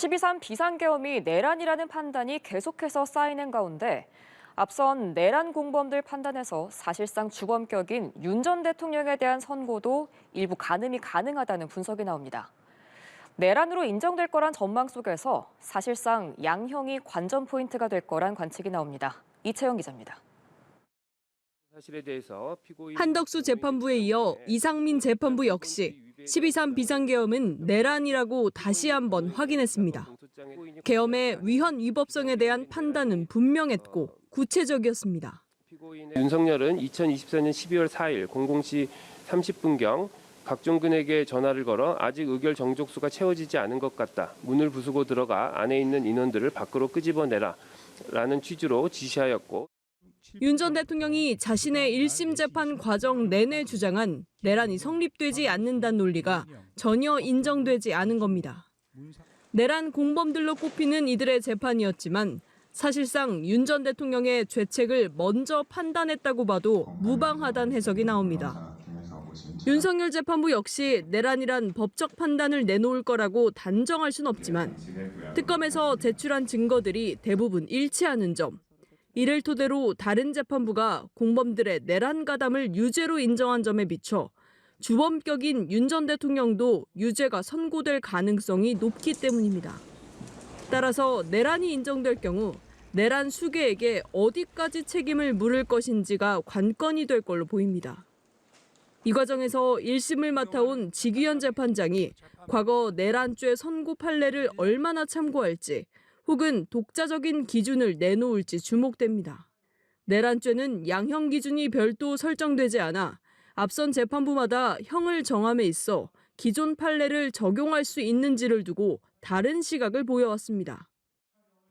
12.3 비상계엄이 내란이라는 판단이 계속해서 쌓이는 가운데 앞선 내란 공범들 판단에서 사실상 주범격인 윤 전 대통령에 대한 선고도 일부 가늠이 가능하다는 분석이 나옵니다. 내란으로 인정될 거란 전망 속에서 사실상 양형이 관전 포인트가 될 거란 관측이 나옵니다. 이채영 기자입니다. 한덕수 재판부에 이어 이상민 재판부 역시 12.3 비상계엄은 내란이라고 다시 한번 확인했습니다. 계엄의 위헌 위법성에 대한 판단은 분명했고 구체적이었습니다. 윤석열은 2024년 12월 4일 00시 30분경 박종근에게 전화를 걸어 아직 의결 정족수가 채워지지 않은 것 같다. 문을 부수고 들어가 안에 있는 인원들을 밖으로 끄집어내라 라는 취지로 지시하였고 윤 전 대통령이 자신의 1심 재판 과정 내내 주장한 내란이 성립되지 않는다는 논리가 전혀 인정되지 않은 겁니다. 내란 공범들로 꼽히는 이들의 재판이었지만 사실상 윤 전 대통령의 죄책을 먼저 판단했다고 봐도 무방하다는 해석이 나옵니다. 윤석열 재판부 역시 내란이란 법적 판단을 내놓을 거라고 단정할 순 없지만 특검에서 제출한 증거들이 대부분 일치하는 점, 이를 토대로 다른 재판부가 공범들의 내란 가담을 유죄로 인정한 점에 비춰 주범격인 윤 전 대통령도 유죄가 선고될 가능성이 높기 때문입니다. 따라서 내란이 인정될 경우 내란 수괴에게 어디까지 책임을 물을 것인지가 관건이 될 걸로 보입니다. 이 과정에서 1심을 맡아온 지규현 재판장이 과거 내란죄 선고 판례를 얼마나 참고할지 혹은 독자적인 기준을 내놓을지 주목됩니다. 내란죄는 양형 기준이 별도 설정되지 않아 앞선 재판부마다 형을 정함에 있어 기존 판례를 적용할 수 있는지를 두고 다른 시각을 보여왔습니다.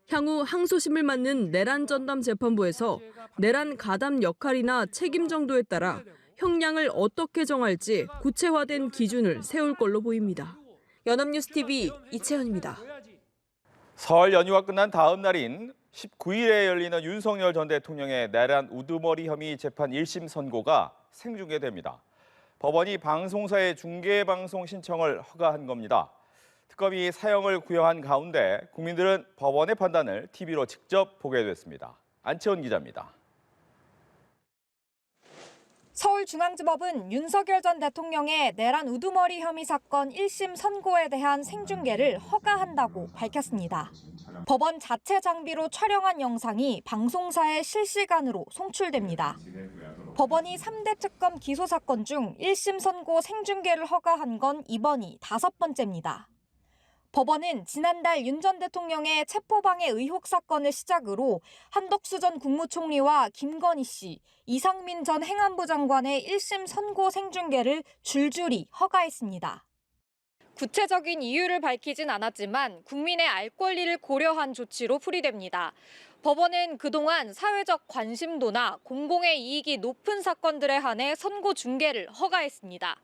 향후 항소심을 맡는 내란 전담 재판부에서 내란 가담 역할이나 책임 정도에 따라 형량을 어떻게 정할지 구체화된 기준을 세울 걸로 보입니다. 연합뉴스TV 이채연입니다. 설 연휴가 끝난 다음 날인 19일에 열리는 윤석열 전 대통령의 내란 우두머리 혐의 재판 1심 선고가 생중계됩니다. 법원이 방송사의 중계방송 신청을 허가한 겁니다. 특검이 사형을 구형한 가운데 국민들은 법원의 판단을 TV로 직접 보게 됐습니다. 안채원 기자입니다. 서울중앙지법은 윤석열 전 대통령의 내란 우두머리 혐의 사건 1심 선고에 대한 생중계를 허가한다고 밝혔습니다. 법원 자체 장비로 촬영한 영상이 방송사에 실시간으로 송출됩니다. 법원이 3대 특검 기소 사건 중 1심 선고 생중계를 허가한 건 이번이 5번째입니다. 법원은 지난달 윤 전 대통령의 체포방해 의혹 사건을 시작으로 한덕수 전 국무총리와 김건희 씨, 이상민 전 행안부 장관의 1심 선고 생중계를 줄줄이 허가했습니다. 구체적인 이유를 밝히진 않았지만 국민의 알 권리를 고려한 조치로 풀이됩니다. 법원은 그동안 사회적 관심도나 공공의 이익이 높은 사건들에 한해 선고 중계를 허가했습니다.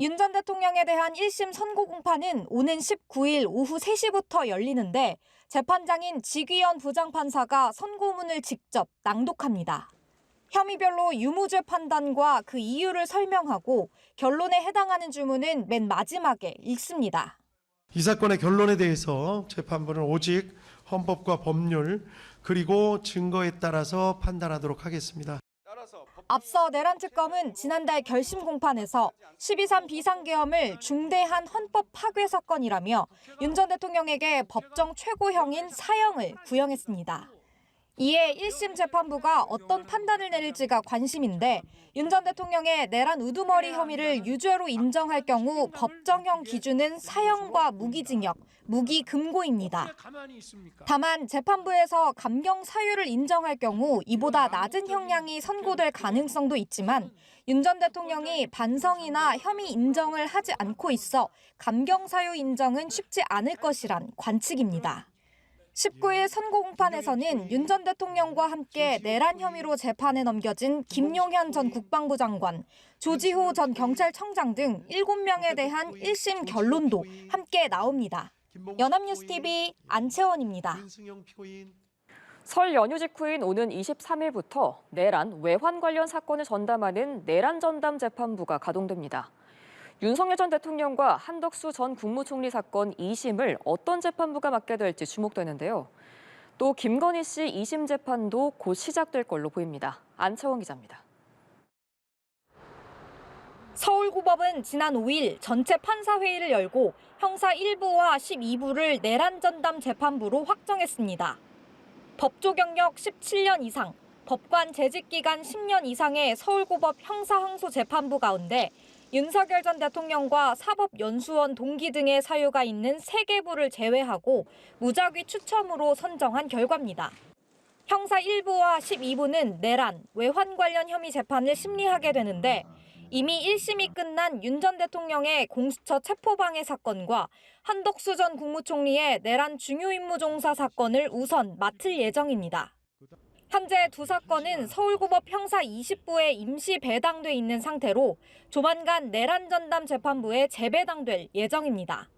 윤 전 대통령에 대한 1심 선고 공판은 오는 19일 오후 3시부터 열리는데 재판장인 지규현 부장판사가 선고문을 직접 낭독합니다. 혐의별로 유무죄 판단과 그 이유를 설명하고 결론에 해당하는 주문은 맨 마지막에 읽습니다. 이 사건의 결론에 대해서 재판부는 오직 헌법과 법률 그리고 증거에 따라서 판단하도록 하겠습니다. 앞서 내란특검은 지난달 결심 공판에서 12.3 비상계엄을 중대한 헌법 파괴 사건이라며 윤 전 대통령에게 법정 최고형인 사형을 구형했습니다. 이에 1심 재판부가 어떤 판단을 내릴지가 관심인데 윤 전 대통령의 내란 우두머리 혐의를 유죄로 인정할 경우 법정형 기준은 사형과 무기징역, 무기금고입니다. 다만 재판부에서 감경 사유를 인정할 경우 이보다 낮은 형량이 선고될 가능성도 있지만 윤 전 대통령이 반성이나 혐의 인정을 하지 않고 있어 감경 사유 인정은 쉽지 않을 것이란 관측입니다. 19일 선고 공판에서는 윤 전 대통령과 함께 내란 혐의로 재판에 넘겨진 김용현 전 국방부 장관, 조지호 전 경찰청장 등 7명에 대한 1심 결론도 함께 나옵니다. 연합뉴스TV 안채원입니다. 설 연휴 직후인 오는 23일부터 내란 외환 관련 사건을 전담하는 내란 전담 재판부가 가동됩니다. 윤석열 전 대통령과 한덕수 전 국무총리 사건 2심을 어떤 재판부가 맡게 될지 주목되는데요. 또 김건희 씨 2심 재판도 곧 시작될 걸로 보입니다. 안채원 기자입니다. 서울고법은 지난 5일 전체 판사회의를 열고 형사 1부와 12부를 내란 전담 재판부로 확정했습니다. 법조 경력 17년 이상, 법관 재직 기간 10년 이상의 서울고법 형사항소재판부 가운데 윤석열 전 대통령과 사법연수원 동기 등의 사유가 있는 3개 부를 제외하고 무작위 추첨으로 선정한 결과입니다. 형사 1부와 12부는 내란, 외환 관련 혐의 재판을 심리하게 되는데 이미 1심이 끝난 윤 전 대통령의 공수처 체포방해 사건과 한덕수 전 국무총리의 내란 중요임무종사 사건을 우선 맡을 예정입니다. 현재 두 사건은 서울고법 형사 20부에 임시 배당돼 있는 상태로 조만간 내란 전담 재판부에 재배당될 예정입니다.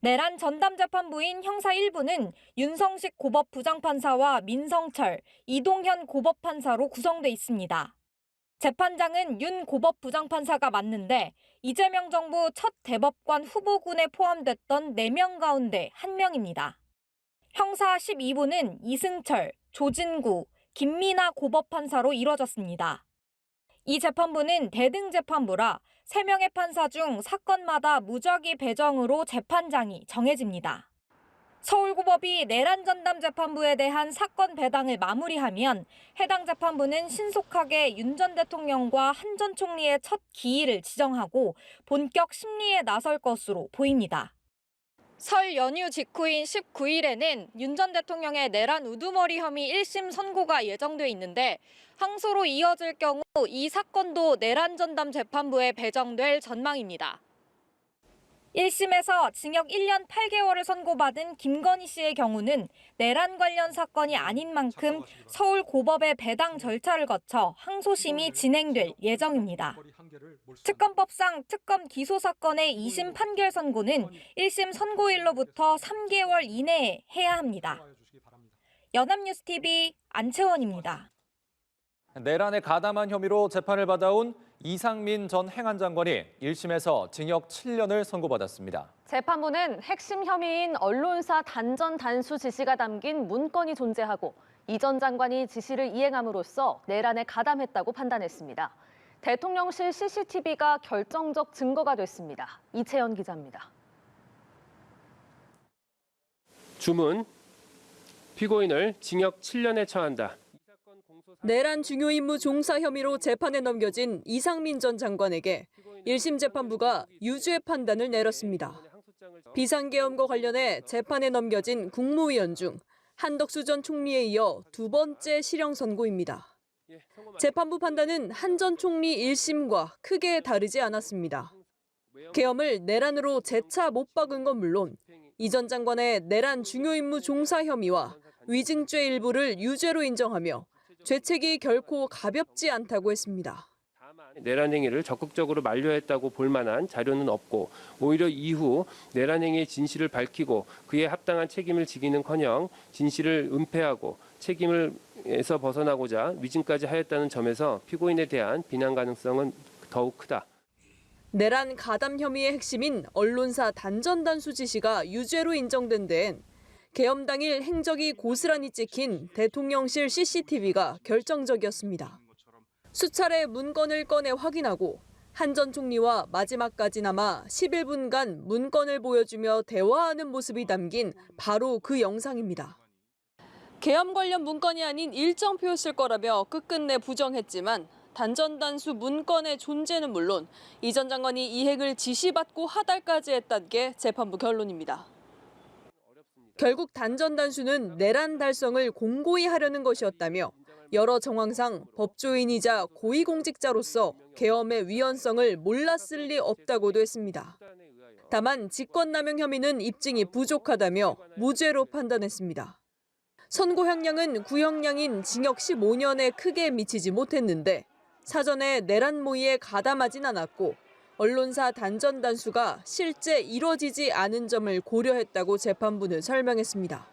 내란 전담 재판부인 형사 1부는 윤성식 고법 부장판사와 민성철, 이동현 고법판사로 구성돼 있습니다. 재판장은 윤 고법 부장판사가 맡는데 이재명 정부 첫 대법관 후보군에 포함됐던 4명 가운데 1명입니다. 형사 12부는 이승철, 조진구, 김미나 고법판사로 이뤄졌습니다. 이 재판부는 대등 재판부라 3명의 판사 중 사건마다 무작위 배정으로 재판장이 정해집니다. 서울고법이 내란 전담 재판부에 대한 사건 배당을 마무리하면 해당 재판부는 신속하게 윤 전 대통령과 한 전 총리의 첫 기일을 지정하고 본격 심리에 나설 것으로 보입니다. 설 연휴 직후인 19일에는 윤 전 대통령의 내란 우두머리 혐의 1심 선고가 예정돼 있는데 항소로 이어질 경우 이 사건도 내란 전담 재판부에 배정될 전망입니다. 1심에서 징역 1년 8개월을 선고받은 김건희 씨의 경우는 내란 관련 사건이 아닌 만큼 서울고법의 배당 절차를 거쳐 항소심이 진행될 예정입니다. 특검법상 특검 기소 사건의 2심 판결 선고는 1심 선고일로부터 3개월 이내에 해야 합니다. 연합뉴스TV 안채원입니다. 내란에 가담한 혐의로 재판을 받아온 이상민 전 행안장관이 1심에서 징역 7년을 선고받았습니다. 재판부는 핵심 혐의인 언론사 단전 단수 지시가 담긴 문건이 존재하고 이 전 장관이 지시를 이행함으로써 내란에 가담했다고 판단했습니다. 대통령실 CCTV가 결정적 증거가 됐습니다. 이채연 기자입니다. 주문, 피고인을 징역 7년에 처한다. 내란 중요임무 종사 혐의로 재판에 넘겨진 이상민 전 장관에게 1심 재판부가 유죄 판단을 내렸습니다. 비상계엄과 관련해 재판에 넘겨진 국무위원 중 한덕수 전 총리에 이어 두 번째 실형 선고입니다. 재판부 판단은 한 전 총리 1심과 크게 다르지 않았습니다. 계엄을 내란으로 재차 못 박은 건 물론 이 전 장관의 내란 중요임무 종사 혐의와 위증죄 일부를 유죄로 인정하며 죄책이 결코 가볍지 않다고 했습니다. 내란 행위를 적극적으로 만료했다고 볼 만한 자료는 없고 오히려 이후 내란 행위의 진실을 밝히고 그에 합당한 책임을 지기는커녕 진실을 은폐하고 책임에서 벗어나고자 위증까지 하였다는 점에서 피고인에 대한 비난 가능성은 더욱 크다. 내란 가담 혐의의 핵심인 언론사 단전 단수 지시가 유죄로 인정된 데엔 계엄 당일 행적이 고스란히 찍힌 대통령실 CCTV가 결정적이었습니다. 수차례 문건을 꺼내 확인하고 한 전 총리와 마지막까지나마 11분간 문건을 보여주며 대화하는 모습이 담긴 바로 그 영상입니다. 계엄 관련 문건이 아닌 일정표였을 거라며 끝끝내 부정했지만 단전 단수 문건의 존재는 물론 이 전 장관이 이 행을 지시받고 하달까지 했다는 게 재판부 결론입니다. 결국 단전 단수는 내란 달성을 공고히 하려는 것이었다며 여러 정황상 법조인이자 고위공직자로서 계엄의 위헌성을 몰랐을 리 없다고도 했습니다. 다만 직권남용 혐의는 입증이 부족하다며 무죄로 판단했습니다. 선고 형량은 구형량인 징역 15년에 크게 미치지 못했는데 사전에 내란 모의에 가담하진 않았고 언론사 단전 단수가 실제 이뤄지지 않은 점을 고려했다고 재판부는 설명했습니다.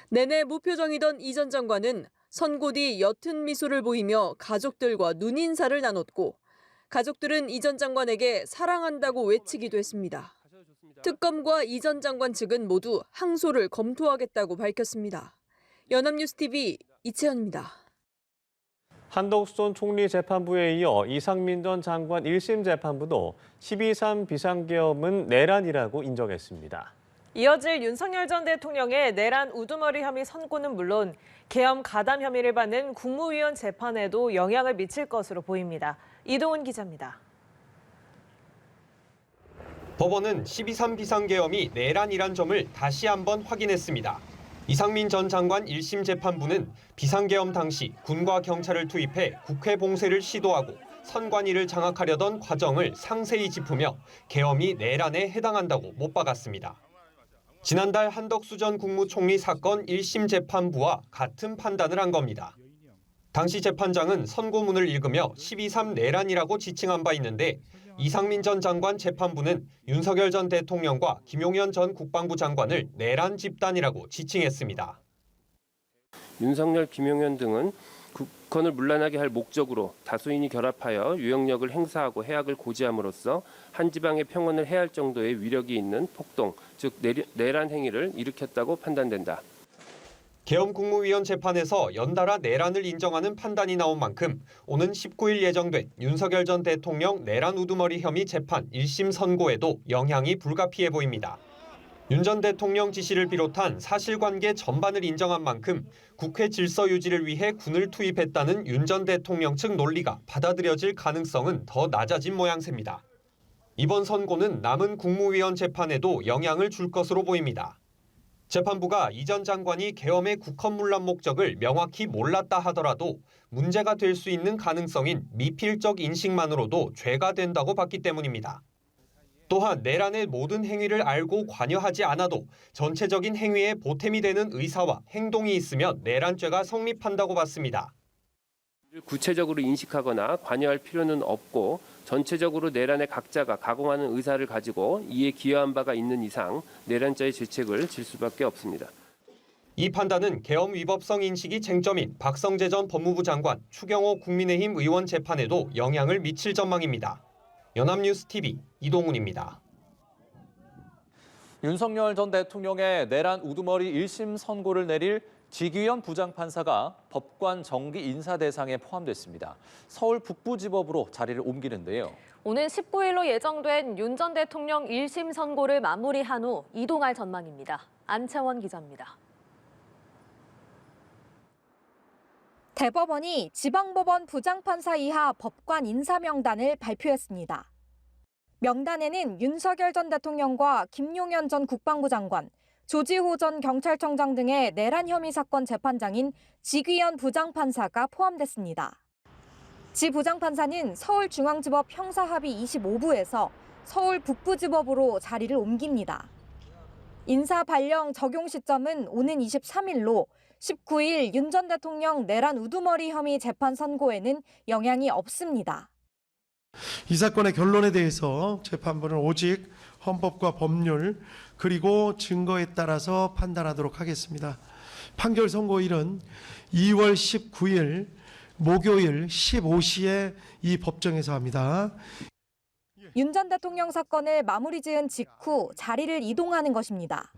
내내 무표정이던 이 전 장관은 선고 뒤 옅은 미소를 보이며 가족들과 눈인사를 나눴고 가족들은 이 전 장관에게 사랑한다고 외치기도 했습니다. 특검과 이 전 장관 측은 모두 항소를 검토하겠다고 밝혔습니다. 연합뉴스TV 이채연입니다. 한덕수 전 총리 재판부에 이어 이상민 전 장관 1심 재판부도 12.3 비상계엄은 내란이라고 인정했습니다. 이어질 윤석열 전 대통령의 내란 우두머리 혐의 선고는 물론 계엄 가담 혐의를 받는 국무위원 재판에도 영향을 미칠 것으로 보입니다. 이동훈 기자입니다. 법원은 12.3 비상계엄이 내란이란 점을 다시 한번 확인했습니다. 이상민 전 장관 1심 재판부는 비상계엄 당시 군과 경찰을 투입해 국회 봉쇄를 시도하고 선관위를 장악하려던 과정을 상세히 짚으며 계엄이 내란에 해당한다고 못 박았습니다. 지난달 한덕수 전 국무총리 사건 1심 재판부와 같은 판단을 한 겁니다. 당시 재판장은 선고문을 읽으며 12.3 내란이라고 지칭한 바 있는데 이상민 전 장관 재판부는 윤석열 전 대통령과 김용현 전 국방부 장관을 내란 집단이라고 지칭했습니다. 윤석열, 김용현 등은 국헌을 문란하게 할 목적으로 다수인이 결합하여 유영력을 행사하고 해악을 고지함으로써 한 지방의 평온을 해할 정도의 위력이 있는 폭동, 즉 내란 행위를 일으켰다고 판단된다. 계엄 국무위원 재판에서 연달아 내란을 인정하는 판단이 나온 만큼 오는 19일 예정된 윤석열 전 대통령 내란 우두머리 혐의 재판 1심 선고에도 영향이 불가피해 보입니다. 윤 전 대통령 지시를 비롯한 사실관계 전반을 인정한 만큼 국회 질서 유지를 위해 군을 투입했다는 윤 전 대통령 측 논리가 받아들여질 가능성은 더 낮아진 모양새입니다. 이번 선고는 남은 국무위원 재판에도 영향을 줄 것으로 보입니다. 재판부가 이 전 장관이 계엄의 국헌문란 목적을 명확히 몰랐다 하더라도 문제가 될 수 있는 가능성인 미필적 인식만으로도 죄가 된다고 봤기 때문입니다. 또한 내란의 모든 행위를 알고 관여하지 않아도 전체적인 행위에 보탬이 되는 의사와 행동이 있으면 내란죄가 성립한다고 봤습니다. 구체적으로 인식하거나 관여할 필요는 없고 전체적으로 내란의 각자가 가공하는 의사를 가지고 이에 기여한 바가 있는 이상 내란죄의 죄책을 질 수밖에 없습니다. 이 판단은 계엄 위법성 인식이 쟁점인 박성재 전 법무부 장관, 추경호 국민의힘 의원 재판에도 영향을 미칠 전망입니다. 연합뉴스TV 이동훈입니다. 윤석열 전 대통령의 내란 우두머리 1심 선고를 내릴 지귀현 부장판사가 법관 정기 인사 대상에 포함됐습니다. 서울 북부지법으로 자리를 옮기는데요. 오는 19일로 예정된 윤 전 대통령 1심 선고를 마무리한 후 이동할 전망입니다. 안채원 기자입니다. 대법원이 지방법원 부장판사 이하 법관 인사 명단을 발표했습니다. 명단에는 윤석열 전 대통령과 김용현 전 국방부 장관, 조지호 전 경찰청장 등의 내란 혐의 사건 재판장인 지귀현 부장판사가 포함됐습니다. 지 부장판사는 서울중앙지법 형사합의 25부에서 서울 북부지법으로 자리를 옮깁니다. 인사 발령 적용 시점은 오는 23일로 19일 윤 전 대통령 내란 우두머리 혐의 재판 선고에는 영향이 없습니다. 이 사건의 결론에 대해서 재판부는 오직 헌법과 법률 그리고 증거에 따라서 판단하도록 하겠습니다. 판결 선고일은 2월 19일 목요일 15시에 이 법정에서 합니다. 윤 전 대통령 사건을 마무리 지은 직후 자리를 이동하는 것입니다.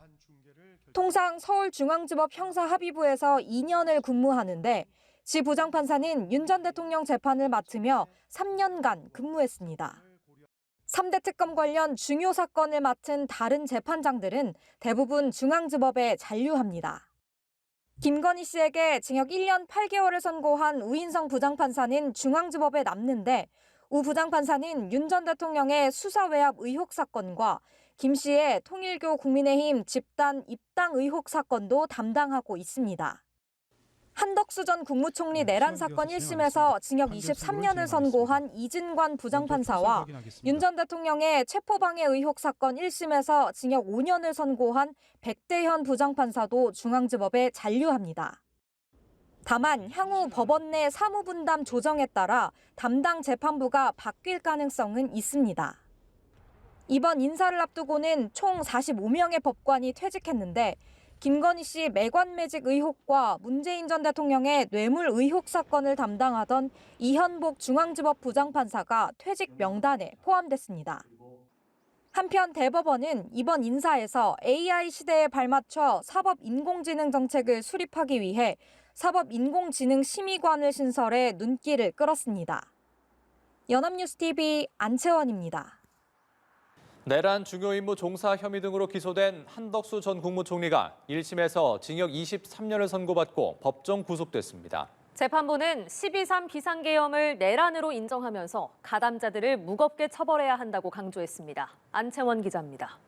통상 서울중앙지법 형사합의부에서 2년을 근무하는데 지 부장판사는 윤 전 대통령 재판을 맡으며 3년간 근무했습니다. 3대 특검 관련 중요 사건을 맡은 다른 재판장들은 대부분 중앙지법에 잔류합니다. 김건희 씨에게 징역 1년 8개월을 선고한 우인성 부장판사는 중앙지법에 남는데 우 부장판사는 윤 전 대통령의 수사 외압 의혹 사건과 김 씨의 통일교 국민의힘 집단 입당 의혹 사건도 담당하고 있습니다. 한덕수 전 국무총리 내란 사건 1심에서 징역 23년을 선고한 이진관 부장판사와 윤 전 대통령의 체포방해 의혹 사건 1심에서 징역 5년을 선고한 백대현 부장판사도 중앙지법에 잔류합니다. 다만 향후 법원 내 사무분담 조정에 따라 담당 재판부가 바뀔 가능성은 있습니다. 이번 인사를 앞두고는 총 45명의 법관이 퇴직했는데 김건희 씨 매관매직 의혹과 문재인 전 대통령의 뇌물 의혹 사건을 담당하던 이현복 중앙지법 부장판사가 퇴직 명단에 포함됐습니다. 한편 대법원은 이번 인사에서 AI 시대에 발맞춰 사법인공지능 정책을 수립하기 위해 사법인공지능심의관을 신설해 눈길을 끌었습니다. 연합뉴스TV 안채원입니다. 내란 중요 임무 종사 혐의 등으로 기소된 한덕수 전 국무총리가 1심에서 징역 23년을 선고받고 법정 구속됐습니다. 재판부는 12.3 비상계엄을 내란으로 인정하면서 가담자들을 무겁게 처벌해야 한다고 강조했습니다. 안채원 기자입니다.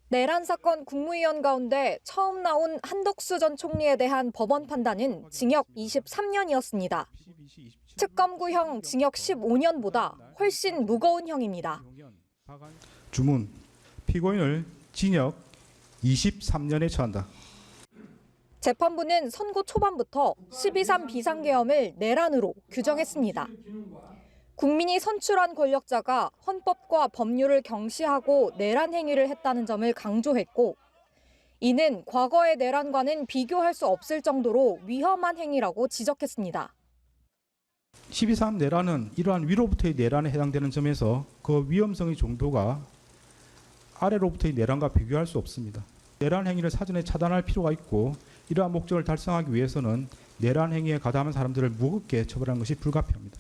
내란 사건 국무위원 가운데 처음 나온 한덕수 전 총리에 대한 법원 판단은 징역 23년이었습니다. 특검구형 징역 15년보다 훨씬 무거운 형입니다. 주문, 피고인을 징역 23년에 처한다. 재판부는 선고 초반부터 12.3 비상계엄을 내란으로 규정했습니다. 국민이 선출한 권력자가 헌법과 법률을 경시하고 내란 행위를 했다는 점을 강조했고, 이는 과거의 내란과는 비교할 수 없을 정도로 위험한 행위라고 지적했습니다. 12.3 내란은 이러한 위로부터의 내란에 해당되는 점에서 그 위험성의 정도가 아래로부터의 내란과 비교할 수 없습니다. 내란 행위를 사전에 차단할 필요가 있고 이러한 목적을 달성하기 위해서는 내란 행위에 가담한 사람들을 무겁게 처벌하는 것이 불가피합니다.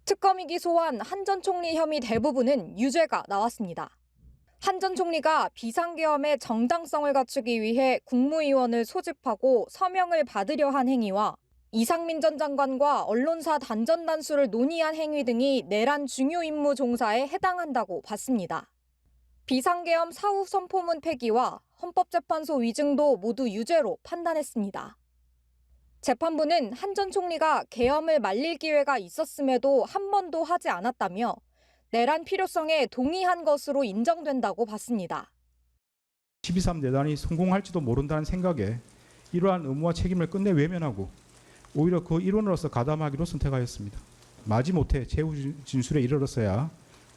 특검이 기소한 한 전 총리 혐의 대부분은 유죄가 나왔습니다. 한 전 총리가 비상계엄의 정당성을 갖추기 위해 국무위원을 소집하고 서명을 받으려 한 행위와 이상민 전 장관과 언론사 단전 단수를 논의한 행위 등이 내란 중요 임무 종사에 해당한다고 봤습니다. 비상계엄 사후 선포문 폐기와 헌법재판소 위증도 모두 유죄로 판단했습니다. 재판부는 한 전 총리가 계엄을 말릴 기회가 있었음에도 한 번도 하지 않았다며 내란 필요성에 동의한 것으로 인정된다고 봤습니다. 12.3 내란이 성공할지도 모른다는 생각에 이러한 의무와 책임을 끝내 외면하고 오히려 그 일원으로서 가담하기로 선택하였습니다. 마지못해 최후 진술에 이르렀어야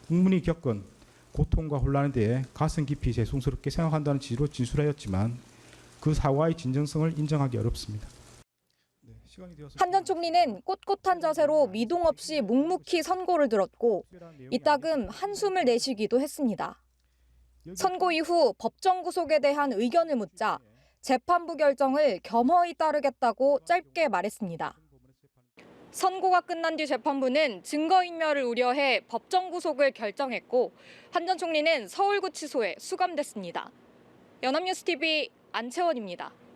국민이 겪은 고통과 혼란에 대해 가슴 깊이 죄송스럽게 생각한다는 취지로 진술하였지만 그 사과의 진정성을 인정하기 어렵습니다. 한 전 총리는 꼿꼿한 자세로 미동 없이 묵묵히 선고를 들었고 이따금 한숨을 내쉬기도 했습니다. 선고 이후 법정 구속에 대한 의견을 묻자 재판부 결정을 겸허히 따르겠다고 짧게 말했습니다. 선고가 끝난 뒤 재판부는 증거인멸을 우려해 법정 구속을 결정했고 한 전 총리는 서울구치소에 수감됐습니다. 연합뉴스TV 안채원입니다.